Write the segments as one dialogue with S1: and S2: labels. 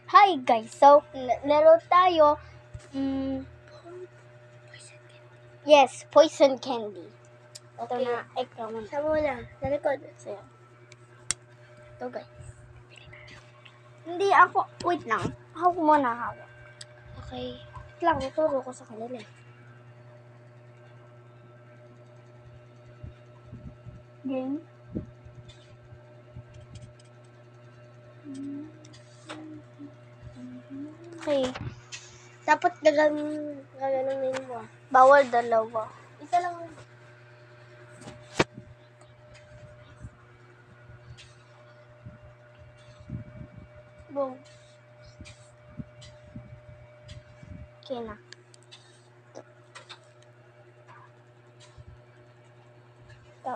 S1: Hi guys, so laro tayo. Yes, poison candy. Ito
S2: Okay.
S1: na, ikaw muna.
S2: Siya muna. Sa likod.
S1: So, yan. Ito guys. Hindi ako, wait lang. Ako muna hawak.
S2: Okay. Wait lang, tuturo ko sa kanila.
S1: Game.
S2: Okay. Dapat gaganunin mo.
S1: Bawal dalawa.
S2: Isa lang.
S1: Boom. Okay na. Ito.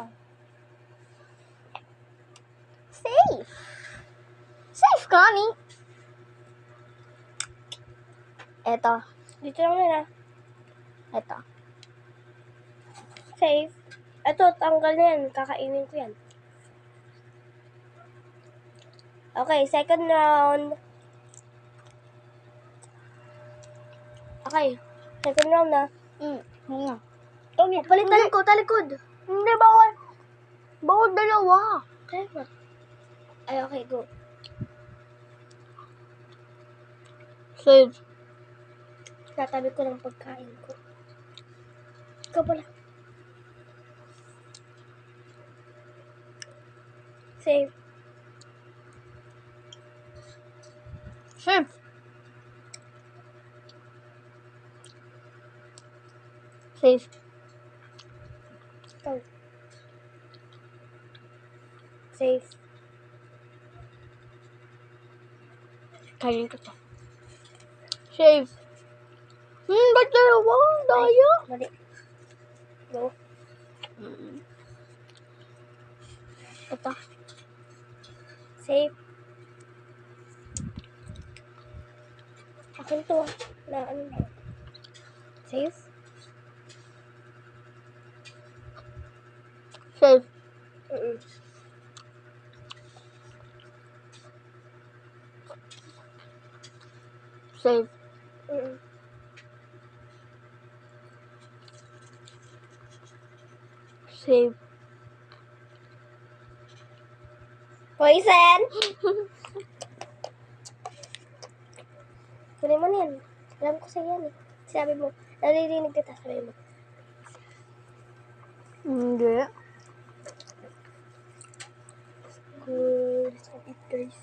S1: Safe. Safe, Connie. Ito.
S2: Dito lang nila.
S1: Ito.
S2: Safe. Ito, tanggal na yan. Kakainin ko yan. Okay, second round. Okay. Second round na.
S1: Nga.
S2: Palitan ko, talikod.
S1: Hindi, bawal. Bawal dalawa.
S2: Okay na. Ay, okay, go.
S1: Save.
S2: Tatabi ko ng pagkain ko. Ikaw pala. Save.
S1: Save. Save.
S2: Oh. Save.
S1: Kainin ko to. Save. Ba't dalawa? Daya.
S2: Mali. Go.
S1: Ito.
S2: Save. Akin to. Na ano na. Save.
S1: Save. Save. Save.
S2: Poison! Kunin mo na yan. Alam ko sa'yo yan eh. Sabi mo, naririnig kita. Sabi mo.
S1: Hindi.
S2: Good. Let's eat guys.